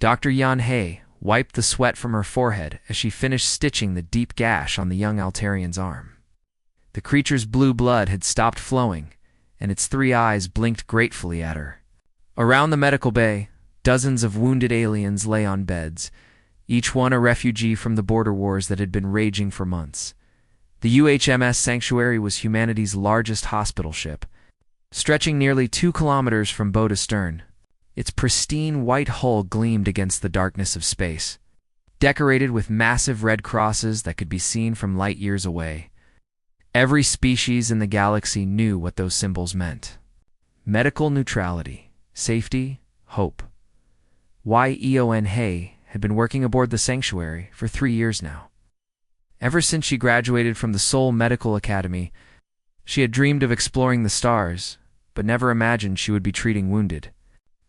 Dr. Yan-He wiped the sweat from her forehead as she finished stitching the deep gash on the young Altarian's arm. The creature's blue blood had stopped flowing, and its 3 eyes blinked gratefully at her. Around the medical bay, dozens of wounded aliens lay on beds, each one a refugee from the border wars that had been raging for months. The UHMS Sanctuary was humanity's largest hospital ship, stretching nearly 2 kilometers from bow to stern. Its pristine white hull gleamed against the darkness of space, decorated with massive red crosses that could be seen from light years away. Every species in the galaxy knew what those symbols meant. Medical neutrality, safety, hope. Yeon-He had been working aboard the Sanctuary for 3 years now. Ever since she graduated from the Seoul Medical Academy, she had dreamed of exploring the stars, but never imagined she would be treating wounded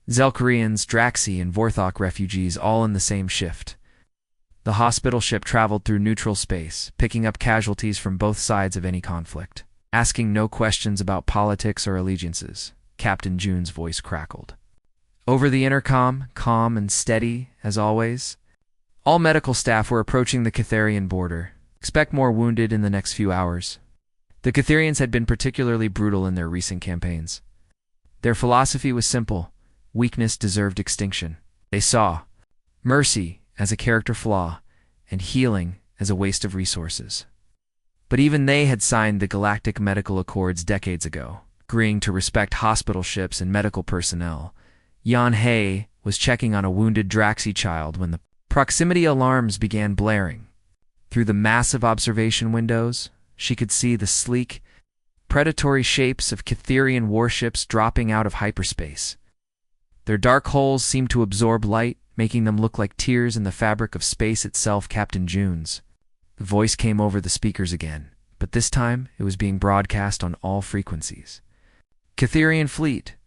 Zelkarians, Draxi, and Vorthok refugees all in the same shift. The hospital ship traveled through neutral space, picking up casualties from both sides of any conflict. Asking no questions about politics or allegiances, Captain June's voice crackled. Over the intercom, calm and steady, as always, all medical staff were approaching the Catharian border. Expect more wounded in the next few hours. The Catharians had been particularly brutal in their recent campaigns. Their philosophy was simple: weakness deserved extinction. They saw mercy as a character flaw and healing as a waste of resources. But even they had signed the Galactic Medical Accords decades ago, agreeing to respect hospital ships and medical personnel. Yan-He was checking on a wounded Draxi child when the proximity alarms began blaring. Through the massive observation windows, she could see the sleek, predatory shapes of Catharian warships dropping out of hyperspace. Their dark holes seemed to absorb light, making them look like tears in the fabric of space itself. Captain June's the voice came over the speakers again, but this time it was being broadcast on all frequencies. Catharian Fleet,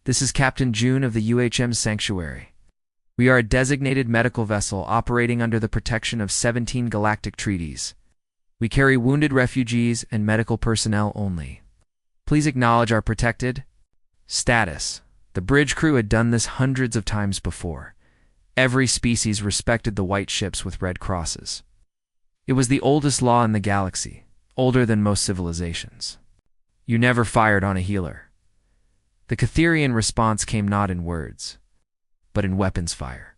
this is Captain June of the UHM Sanctuary. We are a designated medical vessel operating under the protection of 17 galactic treaties. We carry wounded refugees and medical personnel only. Please acknowledge our protected status. The bridge crew had done this hundreds of times before. Every species respected the white ships with red crosses. It was the oldest law in the galaxy, older than most civilizations. You never fired on a healer. The Catharian response came not in words, but in weapons fire.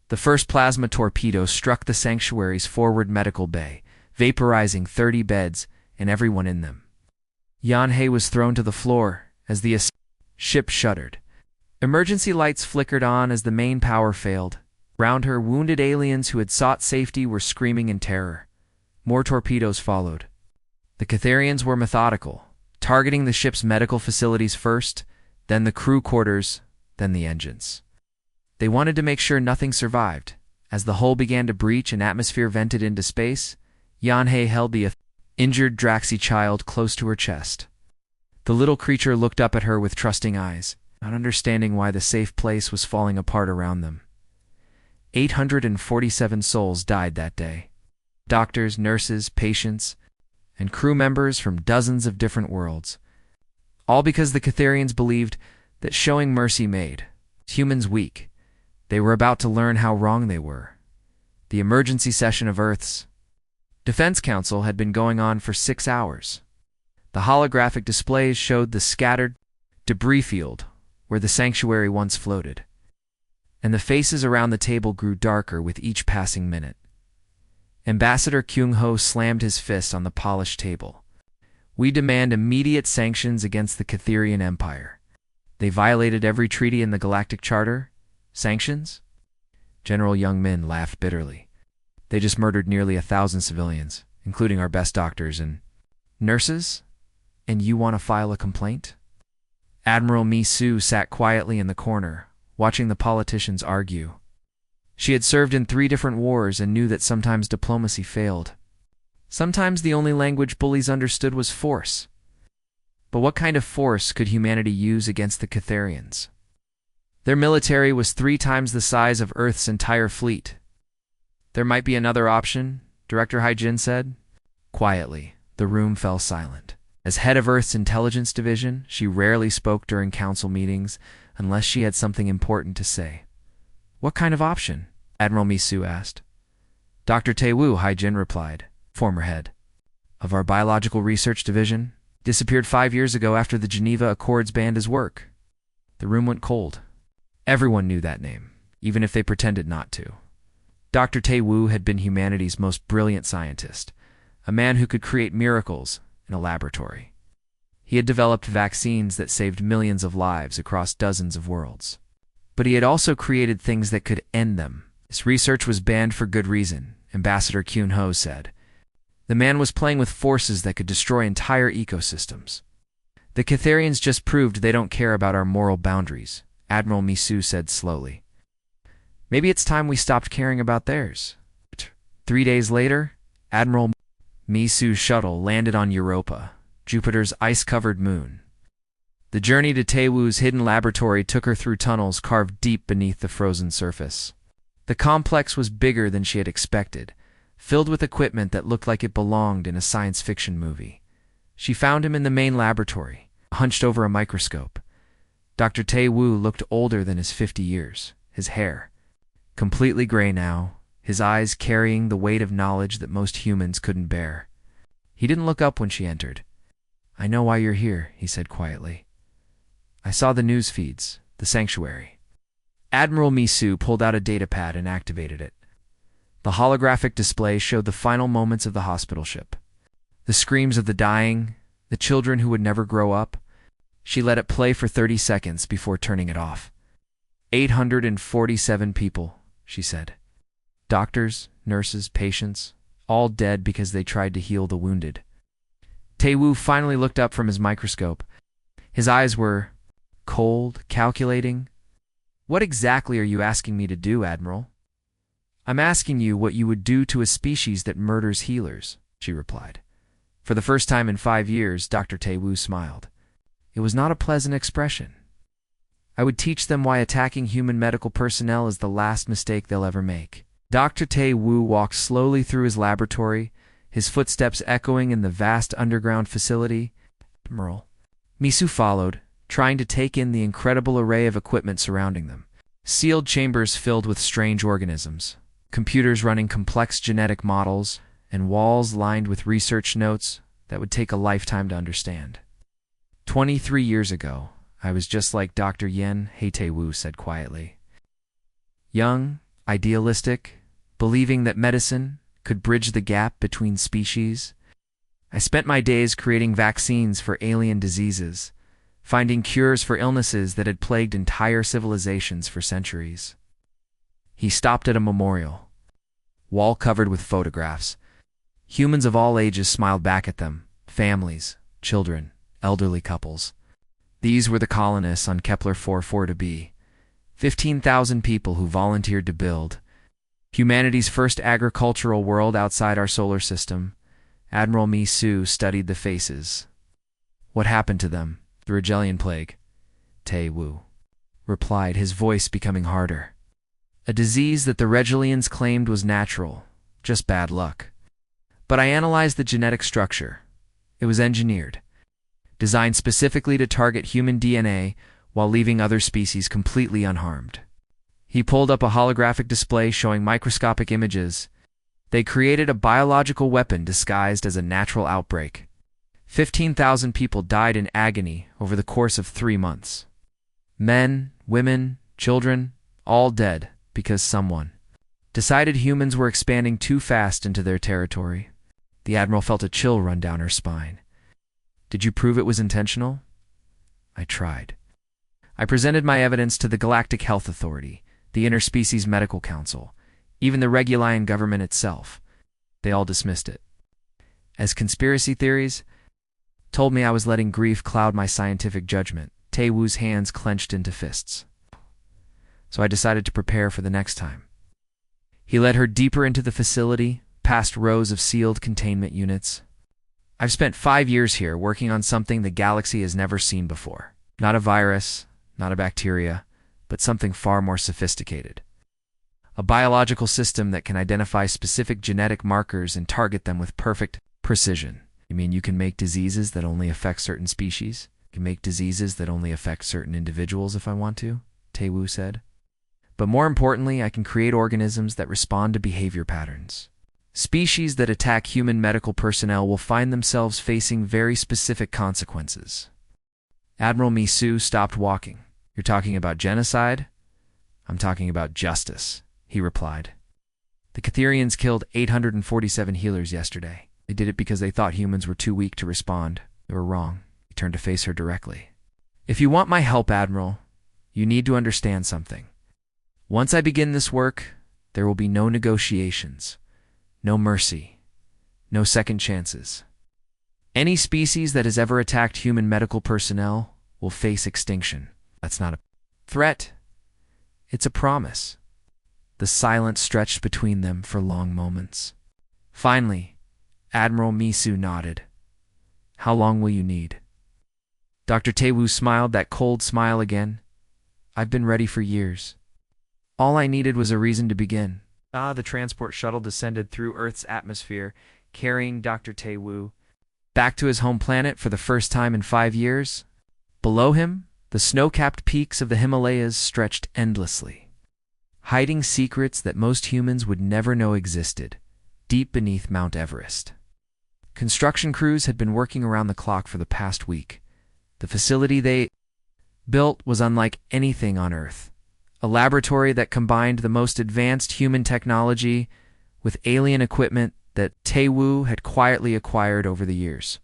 The first plasma torpedo struck the Sanctuary's forward medical bay, vaporizing 30 beds and everyone in them. Yan-He was thrown to the floor as the ship shuddered. Emergency lights flickered on as the main power failed. Round her, wounded aliens who had sought safety were screaming in terror. More torpedoes followed. The Catharians were methodical, targeting the ship's medical facilities first, then the crew quarters, then the engines. They wanted to make sure nothing survived. As the hull began to breach and atmosphere vented into space, Yan-He held the injured Draxi child close to her chest. The little creature looked up at her with trusting eyes, not understanding why the safe place was falling apart around them. 847 souls died that day. Doctors, nurses, patients, and crew members from dozens of different worlds. All because the Catharians believed that showing mercy made humans weak. They were about to learn how wrong they were. The emergency session of Earth's Defense Council had been going on for 6 hours. The holographic displays showed the scattered debris field where the Sanctuary once floated, and the faces around the table grew darker with each passing minute. Ambassador Kyung-ho slammed his fist on the polished table. We demand immediate sanctions against the Catharian Empire. They violated every treaty in the Galactic Charter. Sanctions? General Young-min laughed bitterly. They just murdered nearly 1,000 civilians, including our best doctors and nurses? And you want to file a complaint? Admiral Mi-Su sat quietly in the corner, watching the politicians argue. She had served in 3 different wars and knew that sometimes diplomacy failed. Sometimes the only language bullies understood was force. But what kind of force could humanity use against the Catharians? Their military was 3 times the size of Earth's entire fleet. There might be another option, Director Hai-Jin said. Quietly, the room fell silent. As head of Earth's Intelligence Division, she rarely spoke during council meetings unless she had something important to say. What kind of option? Admiral Misu asked. Dr. Taewoo Haijin replied, former head of our Biological Research Division, disappeared 5 years ago after the Geneva Accords banned his work. The room went cold. Everyone knew that name, even if they pretended not to. Dr. Taewoo had been humanity's most brilliant scientist, a man who could create miracles in a laboratory. He had developed vaccines that saved millions of lives across dozens of worlds. But he had also created things that could end them. This research was banned for good reason, Ambassador Kyun-ho said. The man was playing with forces that could destroy entire ecosystems. The Catharians just proved they don't care about our moral boundaries, Admiral Misu said slowly. Maybe it's time we stopped caring about theirs. 3 days later, Admiral Misu's shuttle landed on Europa, Jupiter's ice-covered moon. The journey to Taewoo's hidden laboratory took her through tunnels carved deep beneath the frozen surface. The complex was bigger than she had expected, filled with equipment that looked like it belonged in a science fiction movie. She found him in the main laboratory, hunched over a microscope. Dr. Taewoo looked older than his 50 years, his hair completely gray now, his eyes carrying the weight of knowledge that most humans couldn't bear. He didn't look up when she entered. I know why you're here, he said quietly. I saw the news feeds, the sanctuary. Admiral Misu pulled out a datapad and activated it. The holographic display showed the final moments of the hospital ship. The screams of the dying, the children who would never grow up. She let it play for 30 seconds before turning it off. 847 people, she said. Doctors, nurses, patients, all dead because they tried to heal the wounded. Taewoo finally looked up from his microscope. His eyes were cold, calculating. What exactly are you asking me to do, Admiral? I'm asking you what you would do to a species that murders healers, she replied. For the first time in 5 years, Dr. Taewoo smiled. It was not a pleasant expression. I would teach them why attacking human medical personnel is the last mistake they'll ever make. Dr. Taewoo walked slowly through his laboratory, his footsteps echoing in the vast underground facility. Admiral Misu followed, trying to take in the incredible array of equipment surrounding them. Sealed chambers filled with strange organisms, computers running complex genetic models, and walls lined with research notes that would take a lifetime to understand. 23 years ago, I was just like Dr. Yen Taewoo said quietly. Young, idealistic, believing that medicine could bridge the gap between species. I spent my days creating vaccines for alien diseases, finding cures for illnesses that had plagued entire civilizations for centuries. He stopped at a memorial, wall covered with photographs. Humans of all ages smiled back at them, families, children, elderly couples. These were the colonists on Kepler 442b, 15,000 people who volunteered to build humanity's first agricultural world outside our solar system. Admiral Misu studied the faces. What happened to them? The Rigelian plague, Taewoo replied, his voice becoming harder. A disease that the Regilians claimed was natural, just bad luck. But I analyzed the genetic structure. It was engineered, designed specifically to target human DNA while leaving other species completely unharmed. He pulled up a holographic display showing microscopic images. They created a biological weapon disguised as a natural outbreak. 15,000 people died in agony over the course of 3 months. Men, women, children, all dead because someone decided humans were expanding too fast into their territory. The Admiral felt a chill run down her spine. Did you prove it was intentional? I tried. I presented my evidence to the Galactic Health Authority, the Interspecies Medical Council, even the Regulian government itself. They all dismissed it as conspiracy theories, told me I was letting grief cloud my scientific judgment. Taewoo's hands clenched into fists. So I decided to prepare for the next time. He led her deeper into the facility, past rows of sealed containment units. I've spent 5 years here working on something the galaxy has never seen before. Not a virus, not a bacteria, but something far more sophisticated. A biological system that can identify specific genetic markers and target them with perfect precision. You mean you can make diseases that only affect certain species? You can make diseases that only affect certain individuals if I want to? Taewoo said. But more importantly, I can create organisms that respond to behavior patterns. Species that attack human medical personnel will find themselves facing very specific consequences. Admiral Misu stopped walking. You're talking about genocide? I'm talking about justice, he replied. The Catherians killed 847 healers yesterday. They did it because they thought humans were too weak to respond. They were wrong. He turned to face her directly. If you want my help, Admiral, you need to understand something. Once I begin this work, there will be no negotiations, no mercy, no second chances. Any species that has ever attacked human medical personnel will face extinction. That's not a threat. It's a promise. The silence stretched between them for long moments. Finally, Admiral Misu nodded. How long will you need? Dr. Taewoo smiled that cold smile again. I've been ready for years. All I needed was a reason to begin. The transport shuttle descended through Earth's atmosphere, carrying Dr. Taewoo back to his home planet for the first time in 5 years. Below him, the snow-capped peaks of the Himalayas stretched endlessly, hiding secrets that most humans would never know existed, deep beneath Mount Everest. Construction crews had been working around the clock for the past week. The facility they built was unlike anything on Earth, a laboratory that combined the most advanced human technology with alien equipment that Taewoo had quietly acquired over the years.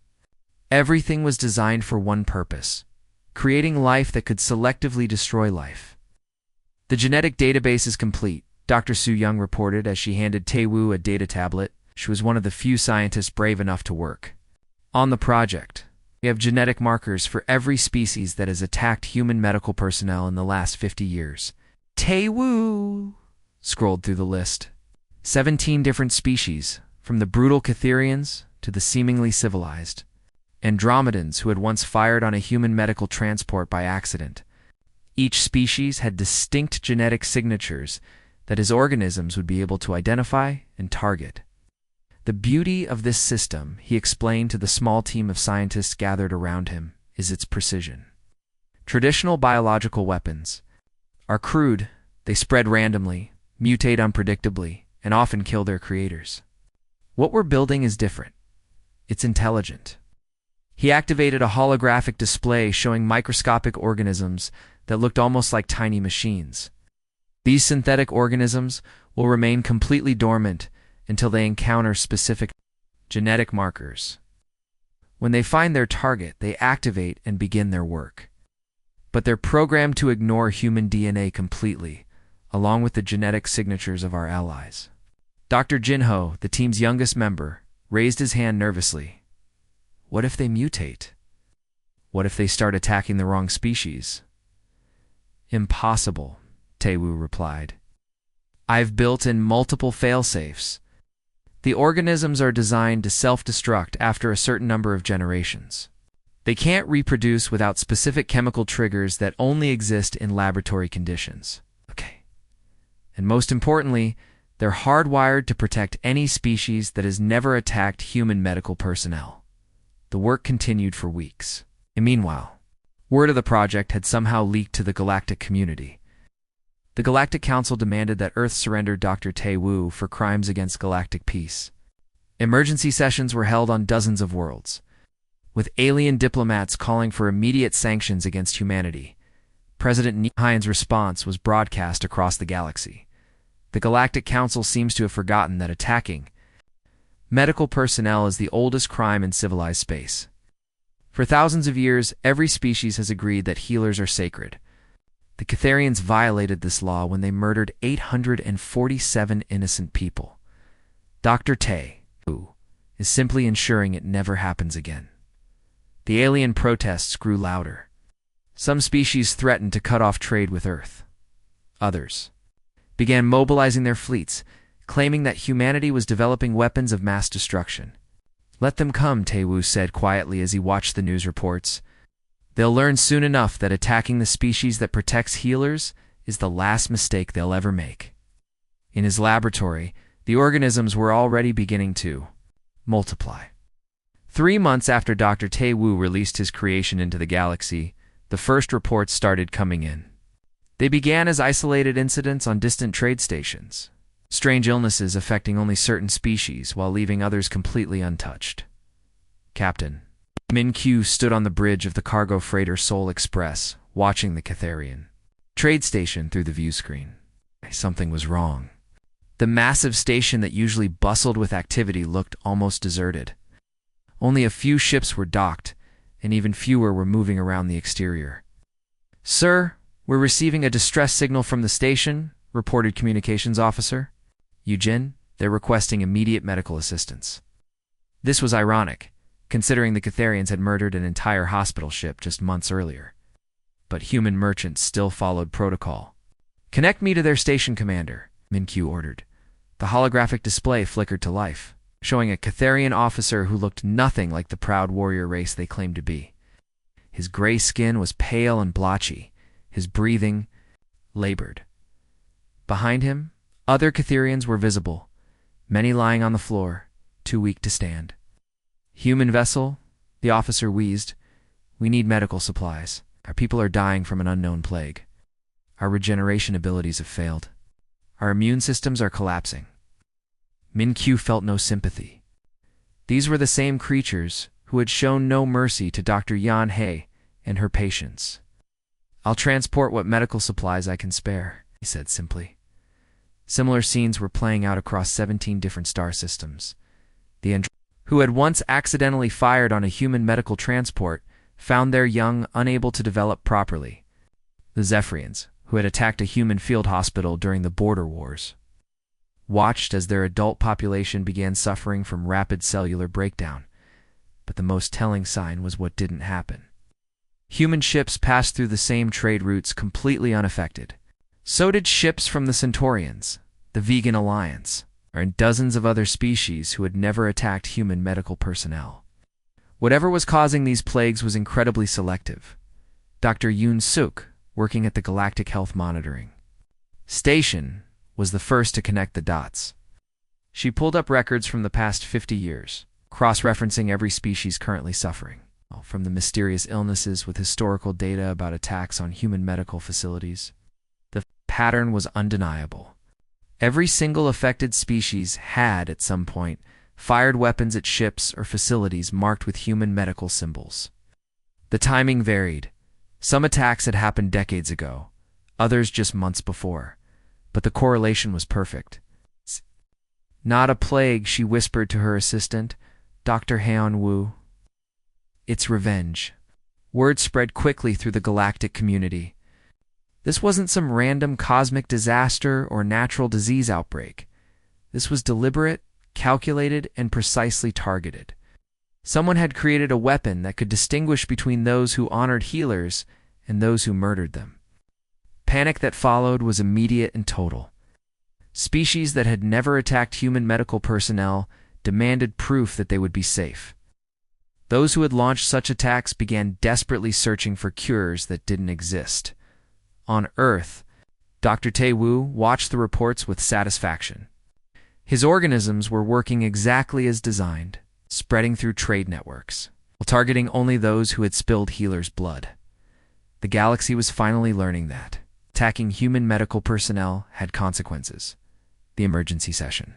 Everything was designed for one purpose: creating life that could selectively destroy life. The genetic database is complete, Dr. Su Young reported as she handed Taewoo a data tablet. She was one of the few scientists brave enough to work on the project. We have genetic markers for every species that has attacked human medical personnel in the last 50 years. Taewoo scrolled through the list. 17 different species, from the brutal Catherians to the seemingly civilized Andromedans who had once fired on a human medical transport by accident. Each species had distinct genetic signatures that his organisms would be able to identify and target. The beauty of this system, he explained to the small team of scientists gathered around him, is its precision. Traditional biological weapons are crude, they spread randomly, mutate unpredictably, and often kill their creators. What we're building is different. It's intelligent. He activated a holographic display showing microscopic organisms that looked almost like tiny machines. These synthetic organisms will remain completely dormant until they encounter specific genetic markers. When they find their target, they activate and begin their work. But they're programmed to ignore human DNA completely, along with the genetic signatures of our allies. Dr. Jinho, the team's youngest member, raised his hand nervously. What if they mutate? What if they start attacking the wrong species? Impossible, Taewoo replied. I've built in multiple failsafes. The organisms are designed to self-destruct after a certain number of generations. They can't reproduce without specific chemical triggers that only exist in laboratory conditions. Okay. And most importantly, they're hardwired to protect any species that has never attacked human medical personnel. The work continued for weeks. And meanwhile, word of the project had somehow leaked to the galactic community. The Galactic Council demanded that Earth surrender Dr. Taewoo for crimes against galactic peace. Emergency sessions were held on dozens of worlds, with alien diplomats calling for immediate sanctions against humanity. President Nihan's response was broadcast across the galaxy. The Galactic Council seems to have forgotten that attacking medical personnel is the oldest crime in civilized space. For thousands of years, every species has agreed that healers are sacred. The Catherians violated this law when they murdered 847 innocent people. Dr. Taewoo is simply ensuring it never happens again. The alien protests grew louder. Some species threatened to cut off trade with Earth. Others began mobilizing their fleets, claiming that humanity was developing weapons of mass destruction. Let them come, Taewoo said quietly as he watched the news reports. They'll learn soon enough that attacking the species that protects healers is the last mistake they'll ever make. In his laboratory, the organisms were already beginning to multiply. 3 months after Dr. Taewoo released his creation into the galaxy, the first reports started coming in. They began as isolated incidents on distant trade stations, strange illnesses affecting only certain species while leaving others completely untouched. Captain Min-Q stood on the bridge of the cargo freighter Seoul Express, watching the Catharian trade station through the view screen. Something was wrong. The massive station that usually bustled with activity looked almost deserted. Only a few ships were docked, and even fewer were moving around the exterior. "Sir, we're receiving a distress signal from the station," reported communications officer Eugene. "They're requesting immediate medical assistance." This was ironic, considering the Catharians had murdered an entire hospital ship just months earlier. But human merchants still followed protocol. "Connect me to their station commander," Min-Q ordered. The holographic display flickered to life, showing a Catharian officer who looked nothing like the proud warrior race they claimed to be. His gray skin was pale and blotchy, his breathing labored. Behind him, other Catharians were visible, many lying on the floor, too weak to stand. "Human vessel," the officer wheezed. "We need medical supplies. Our people are dying from an unknown plague. Our regeneration abilities have failed. Our immune systems are collapsing." Min-Q felt no sympathy. These were the same creatures who had shown no mercy to Dr. Yan He and her patients. "I'll transport what medical supplies I can spare," he said simply. Similar scenes were playing out across 17 different star systems. The who had once accidentally fired on a human medical transport found their young unable to develop properly. The Zephyrians, who had attacked a human field hospital during the border wars, watched as their adult population began suffering from rapid cellular breakdown. But the most telling sign was what didn't happen. Human ships passed through the same trade routes completely unaffected. So did ships from the Centaurians, the Vegan Alliance, and dozens of other species who had never attacked human medical personnel. Whatever was causing these plagues was incredibly selective. Dr. Yoon Suk, working at the Galactic Health Monitoring Station, was the first to connect the dots. She pulled up records from the past 50 years, cross-referencing every species currently suffering, from the mysterious illnesses with historical data about attacks on human medical facilities. The pattern was undeniable. Every single affected species had, at some point, fired weapons at ships or facilities marked with human medical symbols. The timing varied. Some attacks had happened decades ago, others just months before, but the correlation was perfect. "Not a plague," she whispered to her assistant, Dr. Haeon Woo. "It's revenge." Word spread quickly through the galactic community. This wasn't some random cosmic disaster or natural disease outbreak. This was deliberate, calculated, and precisely targeted. Someone had created a weapon that could distinguish between those who honored healers and those who murdered them. Panic that followed was immediate and total. Species that had never attacked human medical personnel demanded proof that they would be safe. Those who had launched such attacks began desperately searching for cures that didn't exist. On Earth, Dr. Tae-woo watched the reports with satisfaction. His organisms were working exactly as designed, spreading through trade networks, while targeting only those who had spilled healers' blood. The galaxy was finally learning that attacking human medical personnel had consequences. The emergency session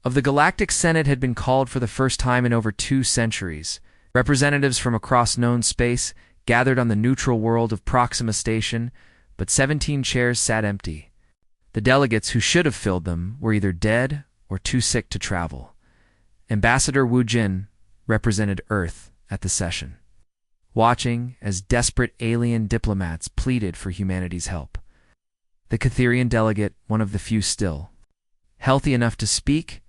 of the Galactic Senate had been called for the first time in over 2 centuries. Representatives from across known space gathered on the neutral world of Proxima Station, but 17 chairs sat empty. The delegates who should have filled them were either dead or too sick to travel. Ambassador Wu Jin represented Earth at the session, watching as desperate alien diplomats pleaded for humanity's help. The Catharian delegate, one of the few still healthy enough to speak,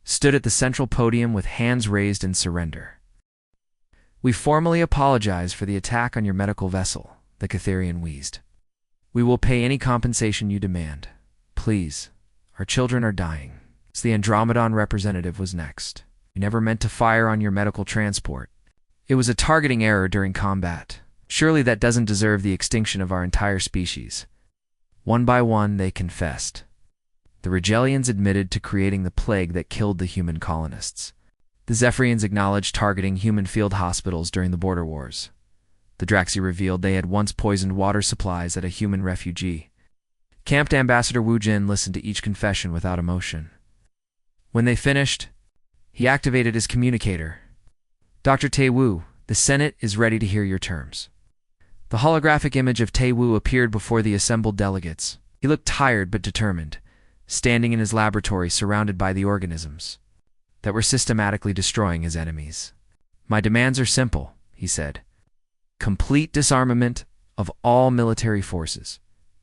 stood at the central podium with hands raised in surrender. "We formally apologize for the attack on your medical vessel," the Catharian wheezed. "We will pay any compensation you demand. Please, our children are dying." The Andromedon representative was next. "We never meant to fire on your medical transport. It was a targeting error during combat. Surely that doesn't deserve the extinction of our entire species." One by one, they confessed. The Regelians admitted to creating the plague that killed the human colonists. The Zephyrians acknowledged targeting human field hospitals during the border wars. The Draxi revealed they had once poisoned water supplies at a human refugee Camped Ambassador Wu Jin listened to each confession without emotion. When they finished, he activated his communicator. Dr. Tae Wu, the Senate is ready to hear your terms. The holographic image of Tae Wu appeared before the assembled delegates. He looked tired but determined, standing in his laboratory surrounded by the organisms that were systematically destroying his enemies. My demands are simple, he said. Complete disarmament of all military forces,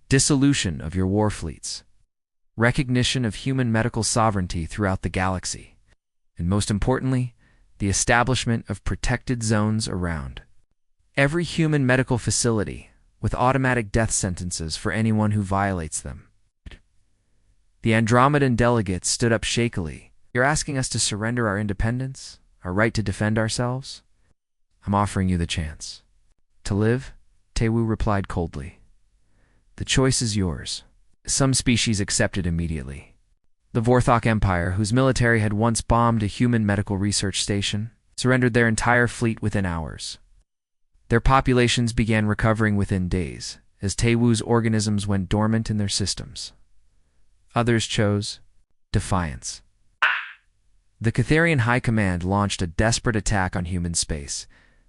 dissolution of your war fleets, recognition of human medical sovereignty throughout the galaxy, and most importantly, the establishment of protected zones around every human medical facility with automatic death sentences for anyone who violates them. The Andromedan delegates stood up shakily. You're asking us to surrender our independence, our right to defend ourselves? I'm offering you the chance. To live? Tae-Woo replied coldly. The choice is yours. Some species accepted immediately. The Vorthok Empire, whose military had once bombed a human medical research station, surrendered their entire fleet within hours. Their populations began recovering within days, as Tae-Woo's organisms went dormant in their systems. Others chose defiance. The Catherian High Command launched a desperate attack on human space,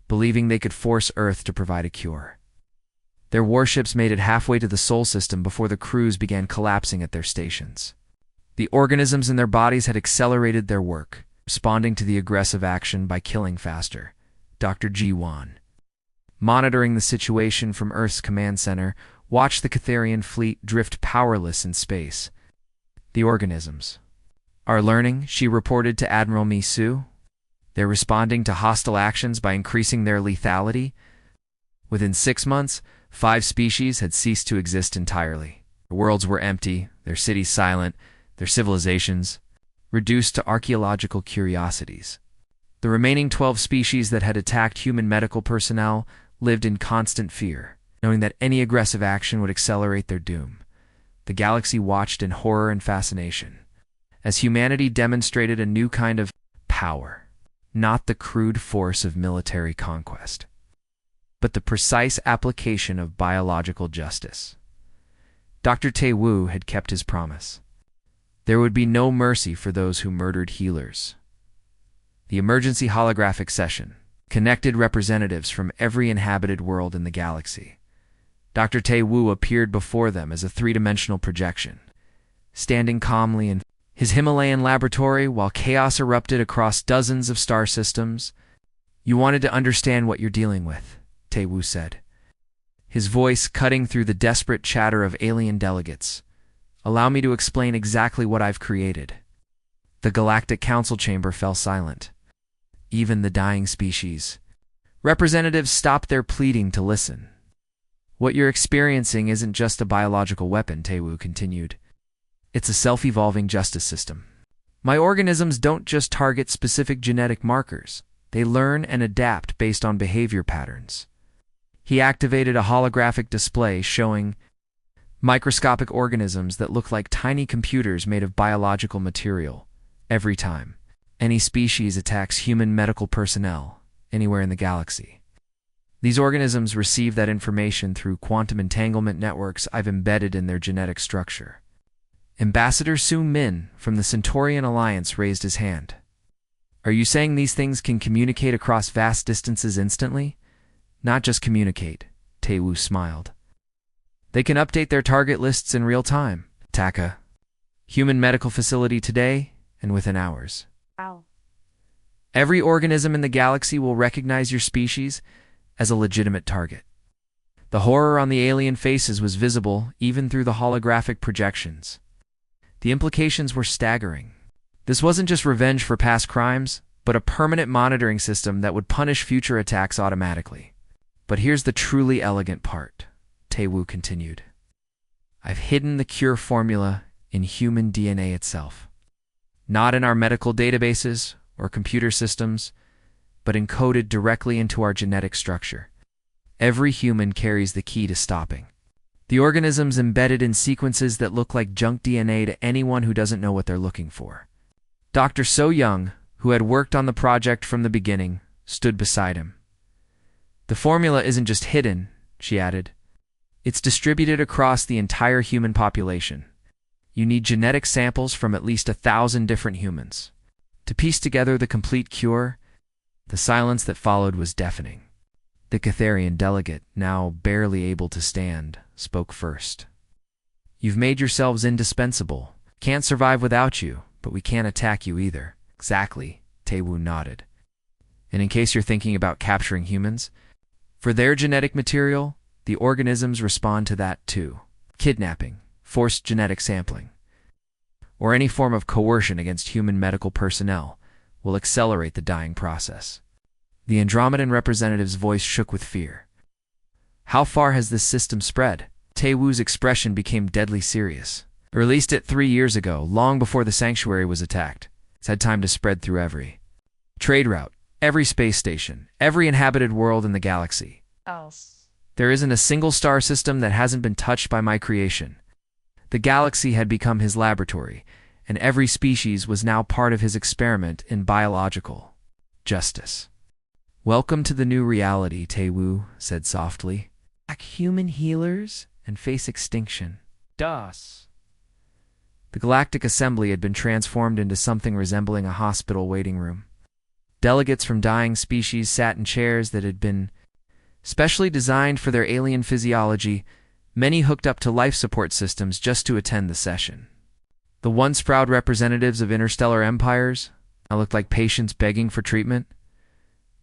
believing they could force Earth to provide a cure. Their warships made it halfway to the Sol system before the crews began collapsing at their stations. The organisms in their bodies had accelerated their work, responding to the aggressive action by killing faster. Dr. Ji-Wan, monitoring the situation from Earth's command center, watched the Catherian fleet drift powerless in space. The organisms are learning, she reported to Admiral Mi-Su. They're responding to hostile actions by increasing their lethality. Within 6 months, 5 species had ceased to exist entirely. Their worlds were empty, their cities silent, their civilizations reduced to archaeological curiosities. The remaining 12 species that had attacked human medical personnel lived in constant fear, knowing that any aggressive action would accelerate their doom. The galaxy watched in horror and fascination, as humanity demonstrated a new kind of power, not the crude force of military conquest, but the precise application of biological justice. Dr. Tae-Woo had kept his promise. There would be no mercy for those who murdered healers. The emergency holographic session connected representatives from every inhabited world in the galaxy. Dr. Tae-Woo appeared before them as a 3-dimensional projection, standing calmly in his Himalayan laboratory while chaos erupted across dozens of star systems. You wanted to understand what you're dealing with, Tae-Woo said, his voice cutting through the desperate chatter of alien delegates. Allow me to explain exactly what I've created. The Galactic Council chamber fell silent. Even the dying species. Representatives stopped their pleading to listen. What you're experiencing isn't just a biological weapon, Tae-Woo continued. It's a self-evolving justice system. My organisms don't just target specific genetic markers. They learn and adapt based on behavior patterns. He activated a holographic display showing microscopic organisms that look like tiny computers made of biological material. Every time any species attacks human medical personnel anywhere in the galaxy, these organisms receive that information through quantum entanglement networks I've embedded in their genetic structure. Ambassador Su Min from the Centaurian Alliance raised his hand. Are you saying these things can communicate across vast distances instantly? Not just communicate, Tae-Woo smiled. They can update their target lists in real time. Taka, human medical facility today and within hours. Wow. Every organism in the galaxy will recognize your species as a legitimate target. The horror on the alien faces was visible even through the holographic projections. The implications were staggering. This wasn't just revenge for past crimes, but a permanent monitoring system that would punish future attacks automatically. But here's the truly elegant part, Tae-Woo continued. I've hidden the cure formula in human DNA itself. Not in our medical databases or computer systems, but encoded directly into our genetic structure. Every human carries the key to stopping the organisms embedded in sequences that look like junk DNA to anyone who doesn't know what they're looking for. Dr. So Young, who had worked on the project from the beginning, stood beside him. The formula isn't just hidden, she added. It's distributed across the entire human population. You need genetic samples from at least 1,000 different humans. To piece together the complete cure, the silence that followed was deafening. The Catharian delegate, now barely able to stand, spoke first. You've made yourselves indispensable. Can't survive without you, but we can't attack you either. Exactly, Taewoo nodded. And in case you're thinking about capturing humans, for their genetic material, the organisms respond to that too. Kidnapping, forced genetic sampling, or any form of coercion against human medical personnel will accelerate the dying process. The Andromedan representative's voice shook with fear. How far has this system spread? Taewoo's expression became deadly serious. Released it 3 years ago, long before the sanctuary was attacked. It's had time to spread through every trade route, every space station, every inhabited world in the galaxy. There isn't a single star system that hasn't been touched by my creation. The galaxy had become his laboratory, and every species was now part of his experiment in biological justice. Welcome to the new reality, Taewoo said softly. Attack human healers and face extinction. Das. The Galactic Assembly had been transformed into something resembling a hospital waiting room. Delegates from dying species sat in chairs that had been specially designed for their alien physiology, many hooked up to life support systems just to attend the session. The once proud representatives of interstellar empires now looked like patients begging for treatment.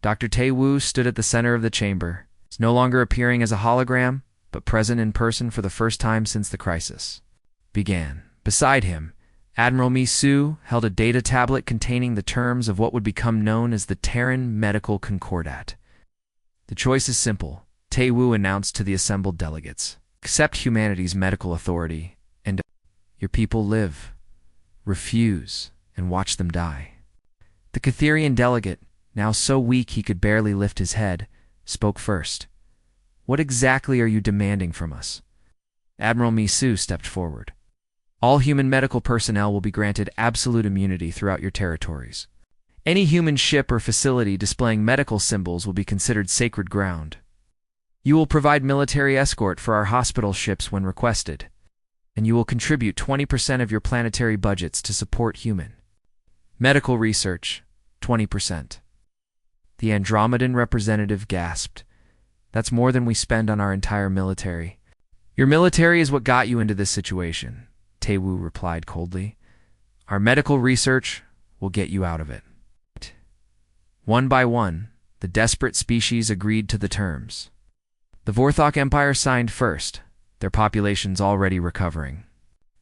Dr. Taewoo stood at the center of the chamber, no longer appearing as a hologram, but present in person for the first time since the crisis began. Beside him, Admiral Mi-Su held a data tablet containing the terms of what would become known as the Terran Medical Concordat. The choice is simple, Taewoo announced to the assembled delegates. Accept humanity's medical authority, and your people live. Refuse, and watch them die. The Catharian delegate, now so weak he could barely lift his head, spoke first. What exactly are you demanding from us? Admiral Mi-Su stepped forward. All human medical personnel will be granted absolute immunity throughout your territories. Any human ship or facility displaying medical symbols will be considered sacred ground. You will provide military escort for our hospital ships when requested, and you will contribute 20% of your planetary budgets to support human medical research, 20%. The Andromedan representative gasped. That's more than we spend on our entire military. Your military is what got you into this situation, Taewoo replied coldly. Our medical research will get you out of it. One by one, the desperate species agreed to the terms. The Vorthok Empire signed first, their populations already recovering.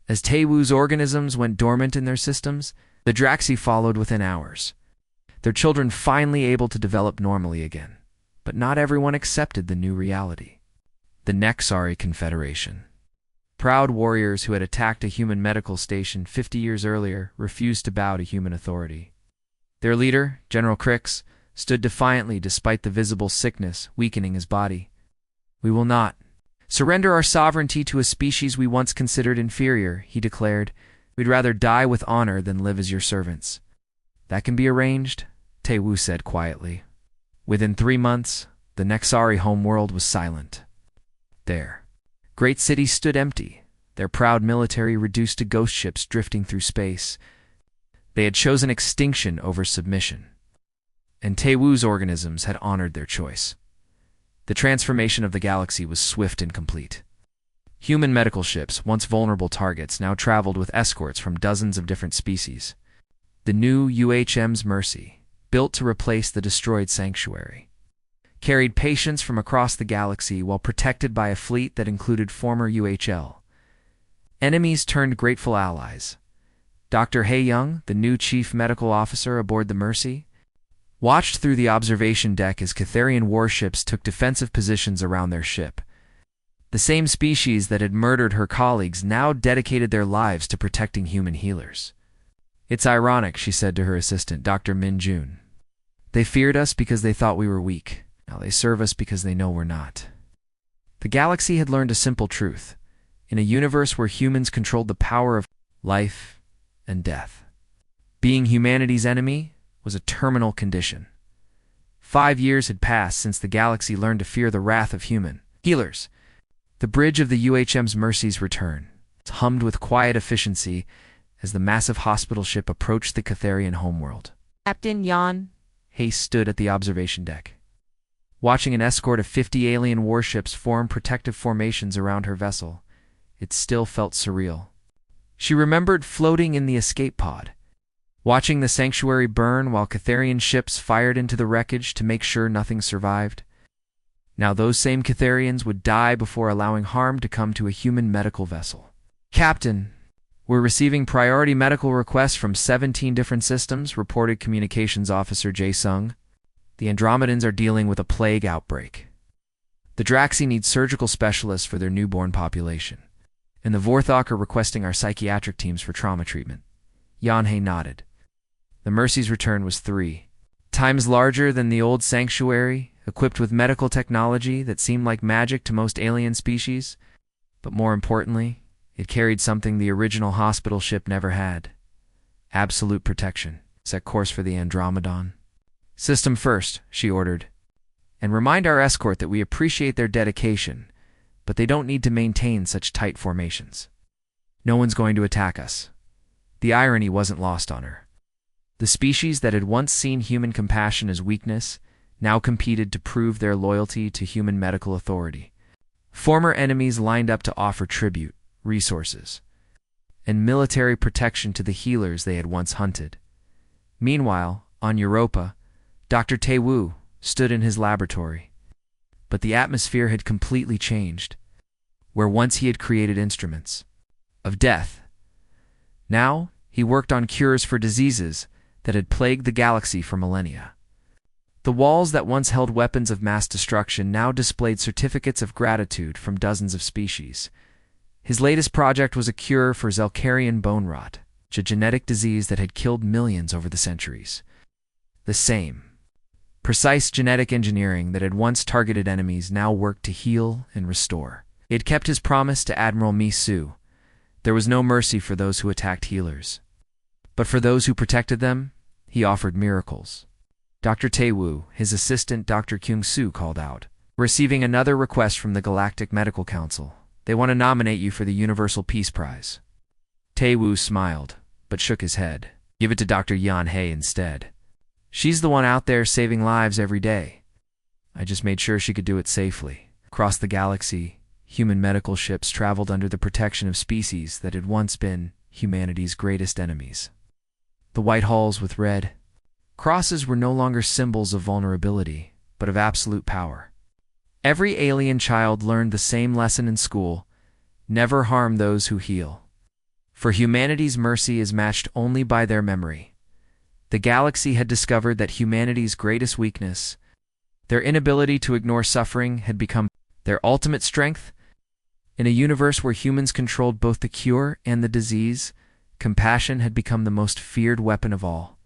As Taewoo's organisms went dormant in their systems, the Draxi followed within hours, their children finally able to develop normally again. But not everyone accepted the new reality. The Nexari Confederation. Proud warriors who had attacked a human medical station 50 years earlier refused to bow to human authority. Their leader, General Crix, stood defiantly despite the visible sickness weakening his body. We will not surrender our sovereignty to a species we once considered inferior, he declared. We'd rather die with honor than live as your servants. That can be arranged, Taewoo said quietly. Within 3 months, the Nexari homeworld was silent. Their great cities stood empty, their proud military reduced to ghost ships drifting through space. They had chosen extinction over submission, and Taewoo's organisms had honored their choice. The transformation of the galaxy was swift and complete. Human medical ships, once vulnerable targets, now traveled with escorts from dozens of different species. The new UHM's Mercy, built to replace the destroyed sanctuary, carried patients from across the galaxy while protected by a fleet that included former UHL. Enemies turned grateful allies. Dr. Hae-young, the new chief medical officer aboard the Mercy, watched through the observation deck as Catharian warships took defensive positions around their ship. The same species that had murdered her colleagues now dedicated their lives to protecting human healers. It's ironic, she said to her assistant, Dr. Min-jun. They feared us because they thought we were weak. Now they serve us because they know we're not. The galaxy had learned a simple truth. In a universe where humans controlled the power of life and death, being humanity's enemy was a terminal condition. 5 years had passed since the galaxy learned to fear the wrath of human healers. The bridge of the UHM's Mercy's return hummed with quiet efficiency as the massive hospital ship approached the Catharian homeworld. Captain Jan. Hayes stood at the observation deck, watching an escort of 50 alien warships form protective formations around her vessel. It still felt surreal. She remembered floating in the escape pod, watching the sanctuary burn while Catharian ships fired into the wreckage to make sure nothing survived. Now those same Catharians would die before allowing harm to come to a human medical vessel. "Captain, we're receiving priority medical requests from 17 different systems," reported Communications Officer Jae Sung. "The Andromedans are dealing with a plague outbreak. The Draxi need surgical specialists for their newborn population, and the Vorthok are requesting our psychiatric teams for trauma treatment." Yanhei nodded. The Mercy's return was 3 times larger than the old sanctuary, equipped with medical technology that seemed like magic to most alien species. But more importantly, it carried something the original hospital ship never had: absolute protection. Set course for the Andromedon. "System first," she ordered. "And remind our escort that we appreciate their dedication, but they don't need to maintain such tight formations. No one's going to attack us." The irony wasn't lost on her. The species that had once seen human compassion as weakness now competed to prove their loyalty to human medical authority. Former enemies lined up to offer tribute, resources, and military protection to the healers they had once hunted. Meanwhile, on Europa, Dr. Tae-woo stood in his laboratory. But the atmosphere had completely changed. Where once he had created instruments of death, now he worked on cures for diseases that had plagued the galaxy for millennia. The walls that once held weapons of mass destruction now displayed certificates of gratitude from dozens of species. His latest project was a cure for Zelkarian bone rot, a genetic disease that had killed millions over the centuries. The same precise genetic engineering that had once targeted enemies now worked to heal and restore. He had kept his promise to Admiral Mi Su. There was no mercy for those who attacked healers. But for those who protected them, he offered miracles. Dr. Tae-woo, his assistant Dr. Kyung-soo, called out, "Receiving another request from the Galactic Medical Council. They want to nominate you for the Universal Peace Prize." Tae-woo smiled, but shook his head. "Give it to Dr. Yan-hei instead. She's the one out there saving lives every day. I just made sure she could do it safely." Across the galaxy, human medical ships traveled under the protection of species that had once been humanity's greatest enemies. The white halls with red crosses were no longer symbols of vulnerability, but of absolute power. Every alien child learned the same lesson in school: never harm those who heal. For humanity's mercy is matched only by their memory. The galaxy had discovered that humanity's greatest weakness, their inability to ignore suffering, had become their ultimate strength. In a universe where humans controlled both the cure and the disease, compassion had become the most feared weapon of all.